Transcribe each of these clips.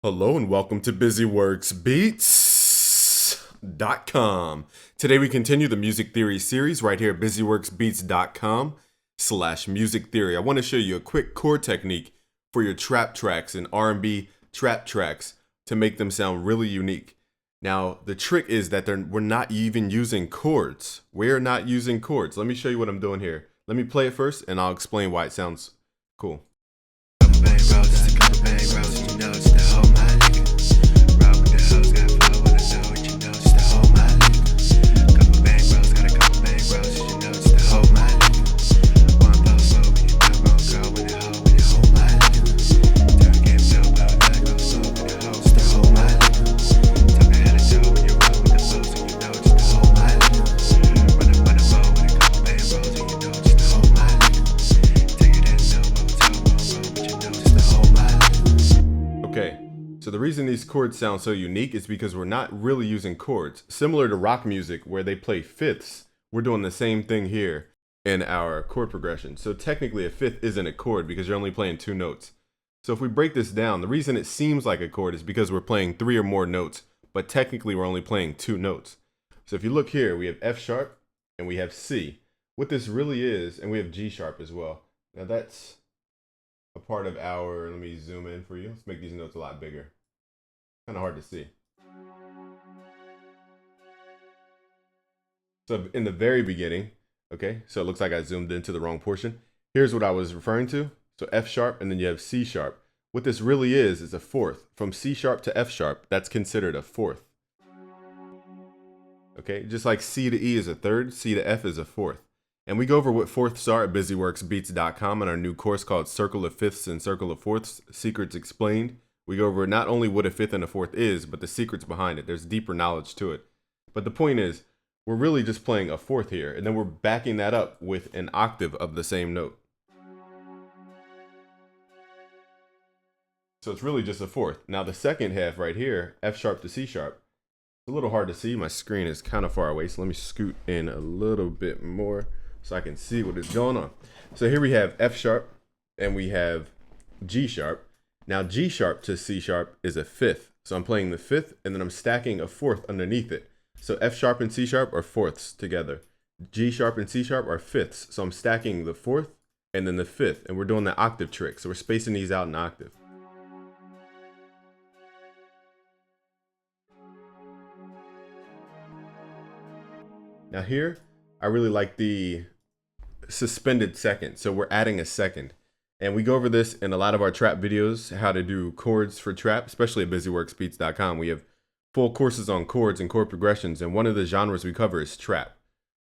Hello and welcome to BusyWorksBeats.com. Today we continue the music theory series right here at BusyWorksBeats.com/music theory. I want to show you a quick chord technique for your trap tracks and R&B trap tracks to make them sound really unique. Now, the trick is that we're not even using chords. We're not using chords. Let me show you what I'm doing here. Let me play it first and I'll explain why it sounds cool. Okay, so the reason these chords sound so unique is because we're not really using chords. Similar to rock music where they play fifths, we're doing the same thing here in our chord progression. So technically a fifth isn't a chord because you're only playing two notes. So if we break this down, the reason it seems like a chord is because we're playing three or more notes, but technically we're only playing two notes. So if you look here, we have F sharp and we have C. What this really is, and we have G sharp as well. Now that's a part of our, let me zoom in for you. Let's make these notes a lot bigger. Kind of hard to see. So in the very beginning, okay, so it looks like I zoomed into the wrong portion. Here's what I was referring to. So F sharp and then you have C sharp. What this really is a fourth. From C sharp to F sharp, that's considered a fourth. Okay, just like C to E is a third, C to F is a fourth. And we go over what fourths are at BusyWorksBeats.com in our new course called Circle of Fifths and Circle of Fourths, Secrets Explained. We go over not only what a fifth and a fourth is, but the secrets behind it. There's deeper knowledge to it. But the point is, we're really just playing a fourth here, and then we're backing that up with an octave of the same note. So it's really just a fourth. Now the second half right here, F sharp to C sharp, it's a little hard to see. My screen is kind of far away, so let me scoot in a little bit more so I can see what is going on. So here we have F sharp and we have G sharp. Now G sharp to C sharp is a fifth. So I'm playing the fifth and then I'm stacking a fourth underneath it. So F sharp and C sharp are fourths together. G sharp and C sharp are fifths. So I'm stacking the fourth and then the fifth, and we're doing the octave trick. So we're spacing these out in octave. Now here, I really like the suspended second. So we're adding a second. And we go over this in a lot of our trap videos, how to do chords for trap, especially at BusyWorksBeats.com. We have full courses on chords and chord progressions. And one of the genres we cover is trap.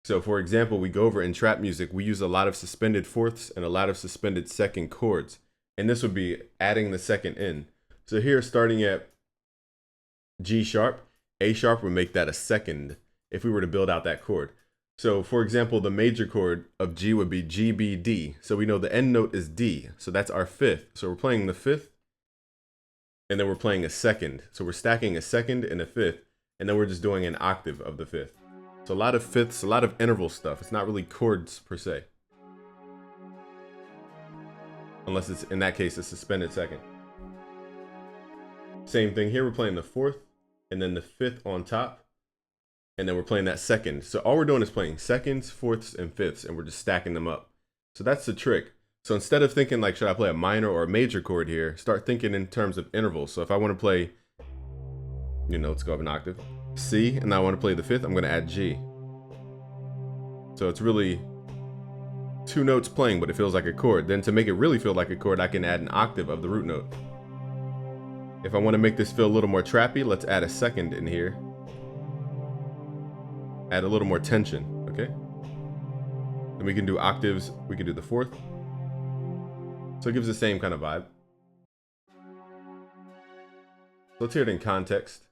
So for example, we go over in trap music, we use a lot of suspended fourths and a lot of suspended second chords. And this would be adding the second in. So here, starting at G sharp, A sharp would make that a second if we were to build out that chord. So for example, the major chord of G would be G, B, D. So we know the end note is D. So that's our fifth. So we're playing the fifth and then we're playing a second. So we're stacking a second and a fifth, and then we're just doing an octave of the fifth. So a lot of fifths, a lot of interval stuff. It's not really chords per se. Unless it's, in that case, a suspended second. Same thing here, we're playing the fourth and then the fifth on top. And then we're playing that second. So all we're doing is playing seconds, fourths, and fifths, and we're just stacking them up. So that's the trick. So instead of thinking like, should I play a minor or a major chord here, start thinking in terms of intervals. So if I want to play, let's go up an octave, C, and I want to play the fifth, I'm going to add G. So it's really two notes playing, but it feels like a chord. Then to make it really feel like a chord, I can add an octave of the root note. If I want to make this feel a little more trappy, let's add a second in here. Add a little more tension, okay? Then we can do octaves, we can do the fourth. So it gives the same kind of vibe. So let's hear it in context.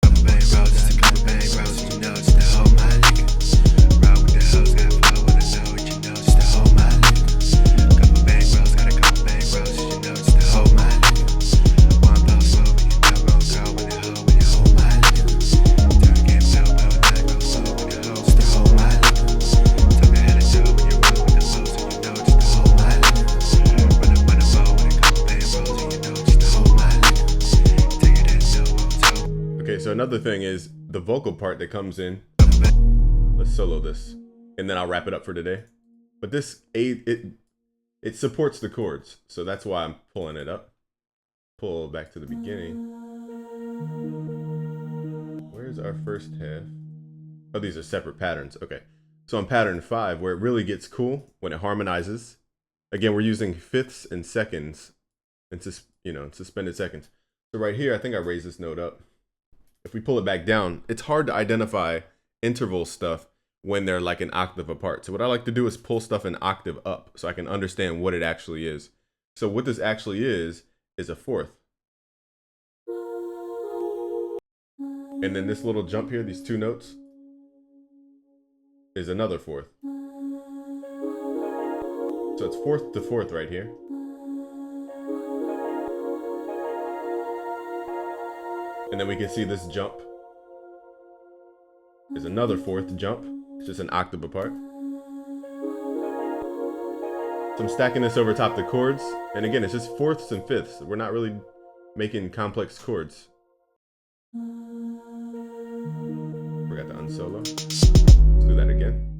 Running, running, another thing is the vocal part that comes in. Let's solo this, and then I'll wrap it up for today. But this it supports the chords, so that's why I'm pulling it up. Pull back to the beginning. Where's our first half? Oh, these are separate patterns. Okay, so on pattern 5, where it really gets cool when it harmonizes. Again, we're using fifths and seconds, and suspended seconds. So right here, I think I raised this note up. If we pull it back down, it's hard to identify interval stuff when they're like an octave apart. So what I like to do is pull stuff an octave up so I can understand what it actually is. So what this actually is a fourth. And then this little jump here, these 2 notes, is another fourth. So it's fourth to fourth right here. And then we can see this jump is another fourth jump. It's just an octave apart. So I'm stacking this over top the chords. And again, it's just fourths and fifths. We're not really making complex chords. Forgot to unsolo. Let's do that again.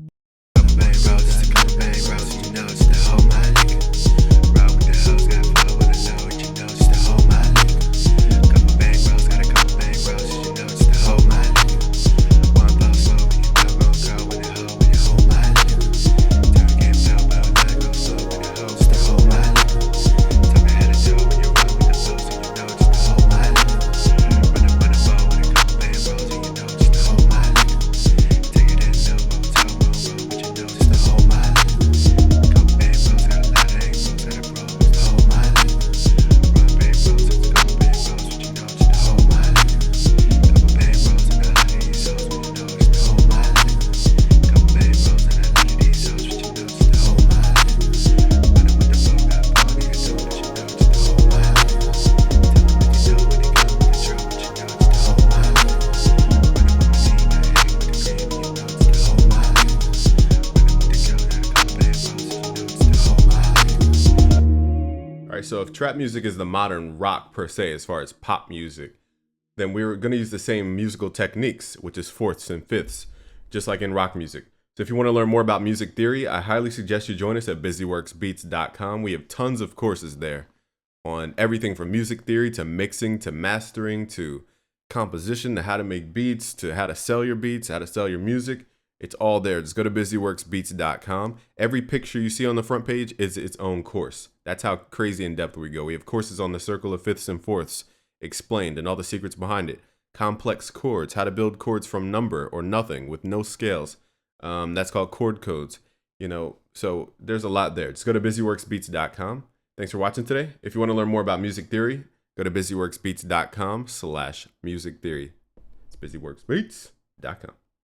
So if trap music is the modern rock per se, as far as pop music, then we're going to use the same musical techniques, which is fourths and fifths, just like in rock music. So if you want to learn more about music theory, I highly suggest you join us at busyworksbeats.com. We have tons of courses there on everything from music theory to mixing to mastering to composition to how to make beats to how to sell your beats, how to sell your music. It's all there. Just go to busyworksbeats.com. Every picture you see on the front page is its own course. That's how crazy in depth we go. We have courses on the circle of fifths and fourths explained and all the secrets behind it. Complex chords, how to build chords from number or nothing with no scales. That's called chord codes. So there's a lot there. Just go to busyworksbeats.com. Thanks for watching today. If you want to learn more about music theory, go to busyworksbeats.com/music theory. It's busyworksbeats.com.